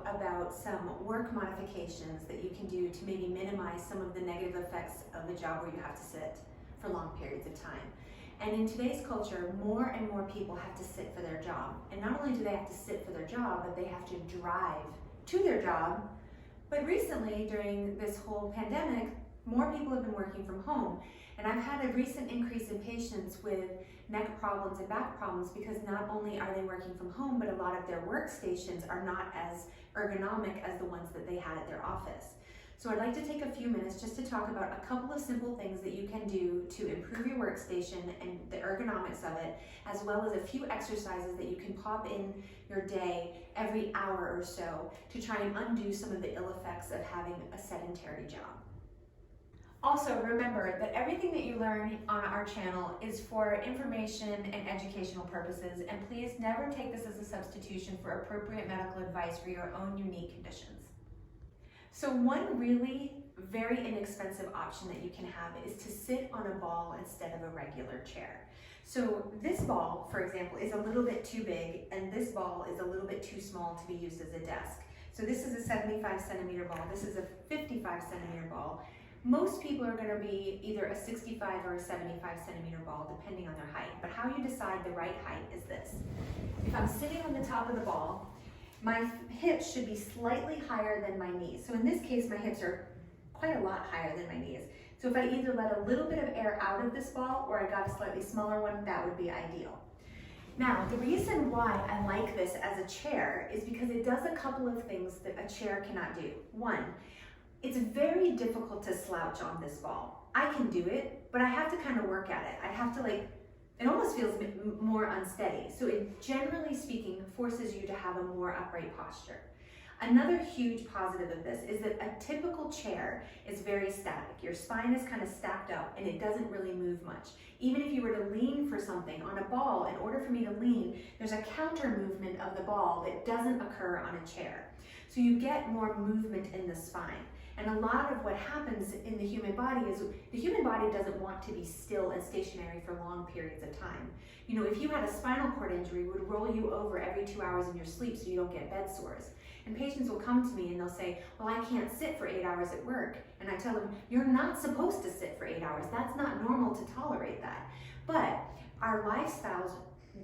about some work modifications that you can do to maybe minimize some of the negative effects of a job where you have to sit for long periods of time. And in today's culture, more and more people have to sit for their job. And not only do they have to sit for their job, but they have to drive to their job. But recently, during this whole pandemic, more people have been working from home. And I've had a recent increase in patients with neck problems and back problems because not only are they working from home, but a lot of their workstations are not as ergonomic as the ones that they had at their office. So I'd like to take a few minutes just to talk about a couple of simple things that you can do to improve your workstation and the ergonomics of it, as well as a few exercises that you can pop in your day every hour or so to try and undo some of the ill effects of having a sedentary job. Also, remember that everything that you learn on our channel is for information and educational purposes, and please never take this as a substitution for appropriate medical advice for your own unique conditions. So one really very inexpensive option that you can have is to sit on a ball instead of a regular chair. So this ball, for example, is a little bit too big, and this ball is a little bit too small to be used as a desk. So this is a 75 centimeter ball, this is a 55 centimeter ball. Most people are going to be either a 65 or a 75 centimeter ball, depending on their height. But how you decide the right height is this. If I'm sitting on the top of the ball, my hips should be slightly higher than my knees. So in this case, my hips are quite a lot higher than my knees. So if I either let a little bit of air out of this ball or I got a slightly smaller one, that would be ideal. Now, the reason why I like this as a chair is because it does a couple of things that a chair cannot do. One, it's very difficult to slouch on this ball. I can do it, but I have to kind of work at it. I have to it almost feels more unsteady. So it, generally speaking, forces you to have a more upright posture. Another huge positive of this is that a typical chair is very static. Your spine is kind of stacked up and it doesn't really move much. Even if you were to lean for something on a ball, in order for me to lean, there's a counter movement of the ball that doesn't occur on a chair. So you get more movement in the spine. And a lot of what happens in the human body is the human body doesn't want to be still and stationary for long periods of time. You know, if you had a spinal cord injury, it would roll you over every 2 hours in your sleep so you don't get bed sores. And patients will come to me and they'll say, well, I can't sit for 8 hours at work. And I tell them, you're not supposed to sit for 8 hours. That's not normal to tolerate that. But our lifestyles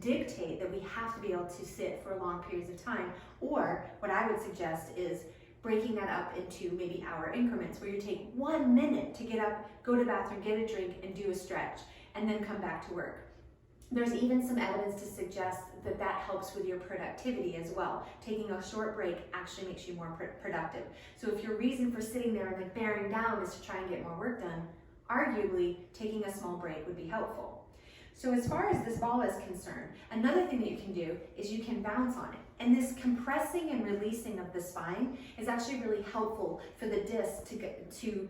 dictate that we have to be able to sit for long periods of time. Or what I would suggest is breaking that up into maybe hour increments where you take 1 minute to get up, go to the bathroom, get a drink, and do a stretch, and then come back to work. There's even some evidence to suggest that that helps with your productivity as well. Taking a short break actually makes you more productive. So if your reason for sitting there and bearing down is to try and get more work done, arguably taking a small break would be helpful. So as far as this ball is concerned, another thing that you can do is you can bounce on it. And this compressing and releasing of the spine is actually really helpful for the disc to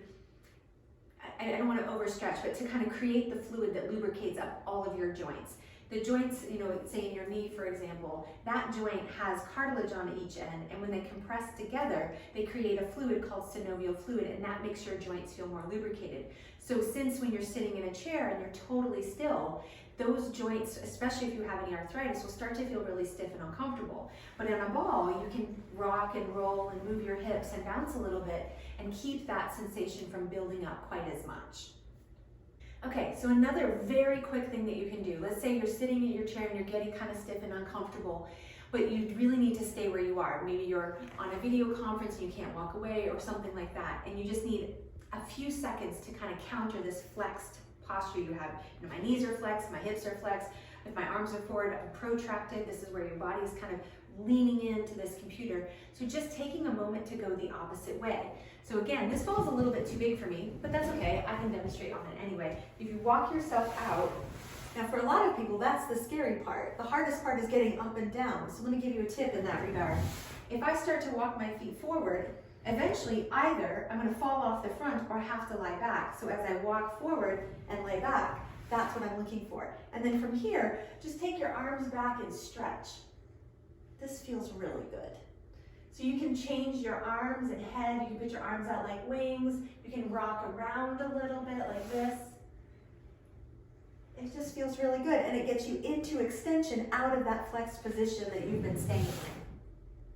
I don't want to overstretch, but to kind of create the fluid that lubricates up all of your joints. The joints, you know, say in your knee, for example, that joint has cartilage on each end, and when they compress together, they create a fluid called synovial fluid, and that makes your joints feel more lubricated. So since when you're sitting in a chair and you're totally still, those joints, especially if you have any arthritis, will start to feel really stiff and uncomfortable. But in a ball, you can rock and roll and move your hips and bounce a little bit and keep that sensation from building up quite as much. Okay, so another very quick thing that you can do. Let's say you're sitting in your chair and you're getting kind of stiff and uncomfortable, but you really need to stay where you are. Maybe you're on a video conference and you can't walk away or something like that, and you just need a few seconds to kind of counter this flexed posture you have. You know, my knees are flexed, my hips are flexed, if my arms are forward, I'm protracted. This is where your body is kind of leaning into this computer. So just taking a moment to go the opposite way. So again, this ball is a little bit too big for me, but that's okay. I can demonstrate on it anyway. If you walk yourself out, now for a lot of people, that's the scary part. The hardest part is getting up and down. So let me give you a tip in that regard. If I start to walk my feet forward, eventually either I'm going to fall off the front or have to lie back. So as I walk forward and lay back, that's what I'm looking for. And then from here, just take your arms back and stretch. This feels really good. So you can change your arms and head. You can put your arms out like wings. You can rock around a little bit like this. It just feels really good, and it gets you into extension out of that flexed position that you've been staying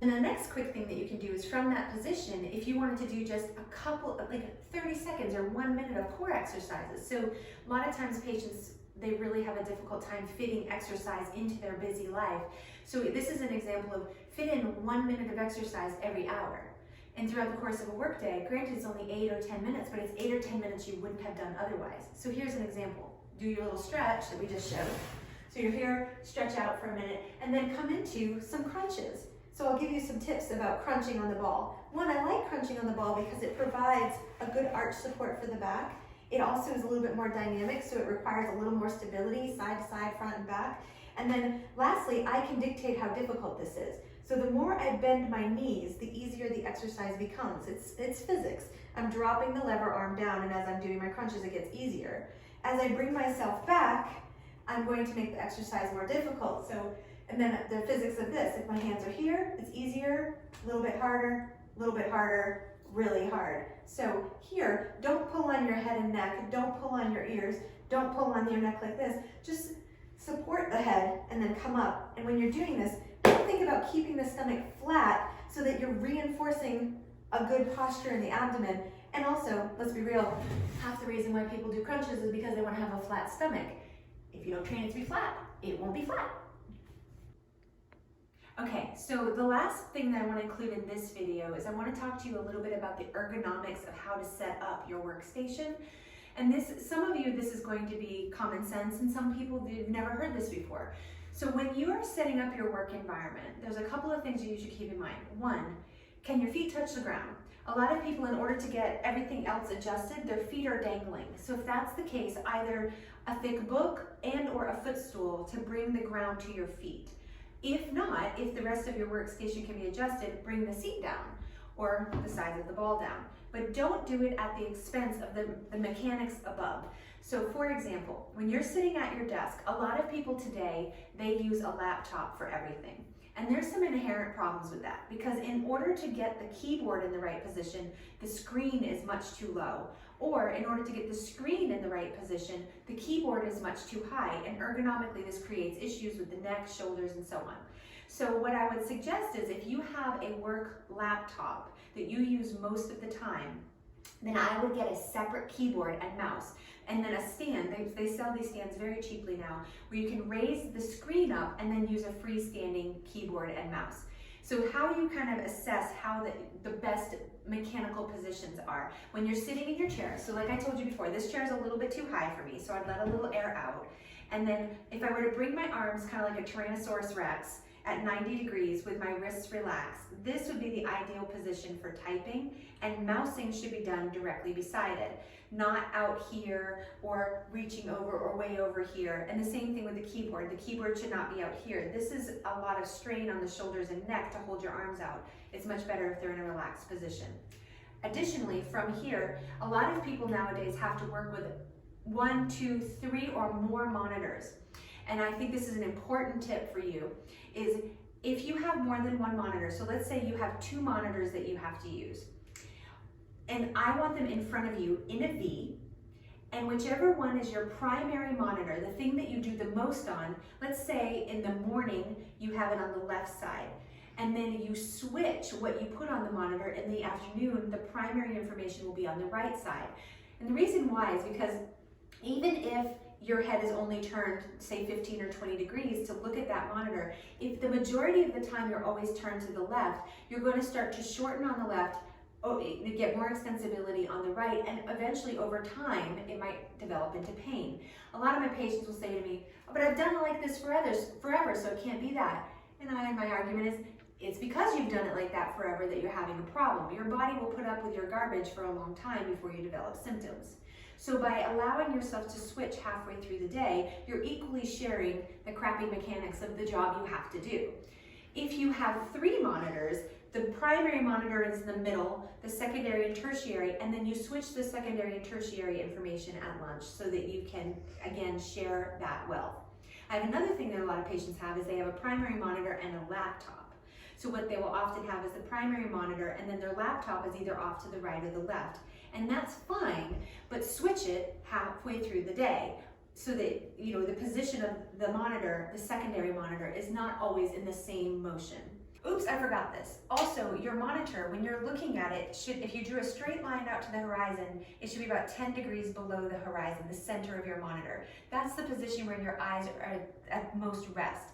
in. And the next quick thing that you can do is from that position, if you wanted to do just a couple, like 30 seconds or 1 minute of core exercises. So a lot of times patients, they really have a difficult time fitting exercise into their busy life. So this is an example of fit in 1 minute of exercise every hour. And throughout the course of a workday, granted it's only 8 or 10 minutes, but it's 8 or 10 minutes you wouldn't have done otherwise. So here's an example. Do your little stretch that we just showed. So you're here, stretch out for a minute, and then come into some crunches. So I'll give you some tips about crunching on the ball. One, I like crunching on the ball because it provides a good arch support for the back. It also is a little bit more dynamic, so it requires a little more stability, side to side, front and back. And then lastly, I can dictate how difficult this is. So the more I bend my knees, the easier the exercise becomes. It's physics. I'm dropping the lever arm down, and as I'm doing my crunches, it gets easier. As I bring myself back, I'm going to make the exercise more difficult. So, and then the physics of this, if my hands are here, it's easier, a little bit harder, really hard. So here, don't pull on your head and neck, don't pull on your ears, don't pull on your neck like this. Just support the head and then come up. And when you're doing this, don't think about keeping the stomach flat so that you're reinforcing a good posture in the abdomen. And also, let's be real, half the reason why people do crunches is because they want to have a flat stomach. If you don't train it to be flat, it won't be flat. Okay, so the last thing that I want to include in this video is I want to talk to you a little bit about the ergonomics of how to set up your workstation. And some of you, this is going to be common sense, and some people, you've never heard this before. So when you are setting up your work environment, there's a couple of things you should keep in mind. One, can your feet touch the ground? A lot of people, in order to get everything else adjusted, their feet are dangling. So if that's the case, either a thick book and or a footstool to bring the ground to your feet. If not, if the rest of your workstation can be adjusted, bring the seat down or the size of the ball down. But don't do it at the expense of the mechanics above. So for example, when you're sitting at your desk, a lot of people today, they use a laptop for everything. And there's some inherent problems with that, because in order to get the keyboard in the right position, the screen is much too low. Or in order to get the screen in the right position, the keyboard is much too high. And ergonomically, this creates issues with the neck, shoulders, and so on. So what I would suggest is if you have a work laptop that you use most of the time, then I would get a separate keyboard and mouse. And then a stand, they sell these stands very cheaply now, where you can raise the screen up and then use a freestanding keyboard and mouse. So how you kind of assess how the best mechanical positions are. When you're sitting in your chair, so like I told you before, this chair is a little bit too high for me, so I'd let a little air out. And then if I were to bring my arms kind of like a Tyrannosaurus Rex at 90 degrees with my wrists relaxed, this would be the ideal position for typing, and mousing should be done directly beside it, not out here or reaching over or way over here. And the same thing with the keyboard. The keyboard should not be out here. This is a lot of strain on the shoulders and neck to hold your arms out. It's much better if they're in a relaxed position. Additionally, from here, a lot of people nowadays have to work with 1, 2, 3 or more monitors. And I think this is an important tip for you, is if you have more than one monitor, so let's say you have 2 monitors that you have to use, and I want them in front of you in a V, and whichever one is your primary monitor, the thing that you do the most on, let's say in the morning you have it on the left side, and then you switch what you put on the monitor in the afternoon, the primary information will be on the right side. And the reason why is because even if your head is only turned, say 15 or 20 degrees to look at that monitor, if the majority of the time you're always turned to the left, you're going to start to shorten on the left, get more extensibility on the right, and eventually over time, it might develop into pain. A lot of my patients will say to me, oh, but I've done it like this forever, so it can't be that. And my argument is, it's because you've done it like that forever that you're having a problem. Your body will put up with your garbage for a long time before you develop symptoms. So by allowing yourself to switch halfway through the day, you're equally sharing the crappy mechanics of the job you have to do. If you have 3 monitors, the primary monitor is in the middle, the secondary and tertiary, and then you switch the secondary and tertiary information at lunch so that you can, again, share that wealth. I have another thing that a lot of patients have is they have a primary monitor and a laptop. So what they will often have is the primary monitor, and then their laptop is either off to the right or the left. And that's fine, but switch it halfway through the day so that, the position of the monitor, the secondary monitor, is not always in the same motion. Oops, I forgot this. Also, your monitor, when you're looking at it, if you drew a straight line out to the horizon, it should be about 10 degrees below the horizon, the center of your monitor. That's the position where your eyes are at most rest.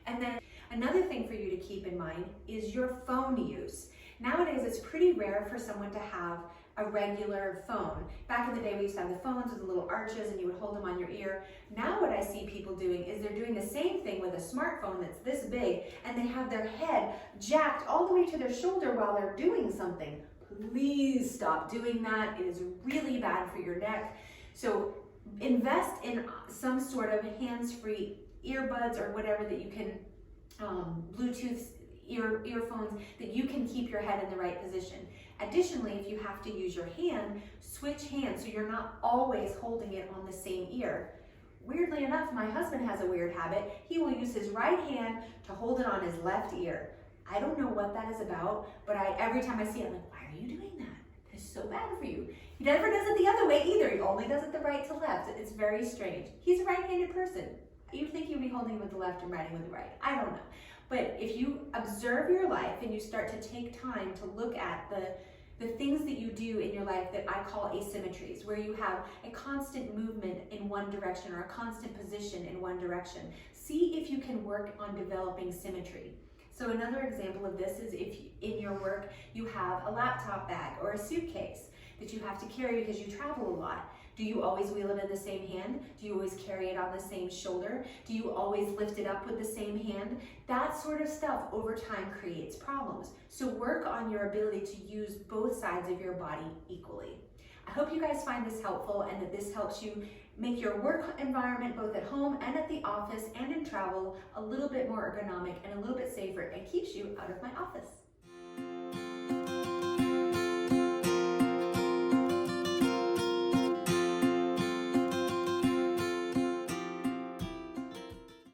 And then another thing for you to keep in mind is your phone use. Nowadays, it's pretty rare for someone to have a regular phone. Back in the day, we used to have the phones with the little arches and you would hold them on your ear. Now what I see people doing is they're doing the same thing with a smartphone that's this big, and they have their head jacked all the way to their shoulder while they're doing something. Please stop doing that. It is really bad for your neck. So invest in some sort of hands-free earbuds or whatever that you can, Bluetooth earphones that you can keep your head in the right position. Additionally, if you have to use your hand, switch hands so you're not always holding it on the same ear. Weirdly enough, my husband has a weird habit. He will use his right hand to hold it on his left ear. I don't know what that is about, but every time I see it, I'm like, why are you doing that? It's so bad for you. He never does it the other way either. He only does it the right to left. It's very strange. He's a right-handed person. You'd think he'd be holding with the left and writing with the right. I don't know. But if you observe your life and you start to take time to look at the things that you do in your life that I call asymmetries, where you have a constant movement in one direction or a constant position in one direction, see if you can work on developing symmetry. So another example of this is if in your work you have a laptop bag or a suitcase that you have to carry because you travel a lot. Do you always wheel it in the same hand? Do you always carry it on the same shoulder? Do you always lift it up with the same hand? That sort of stuff over time creates problems. So work on your ability to use both sides of your body equally. I hope you guys find this helpful and that this helps you make your work environment, both at home and at the office and in travel, a little bit more ergonomic and a little bit safer, and keeps you out of my office.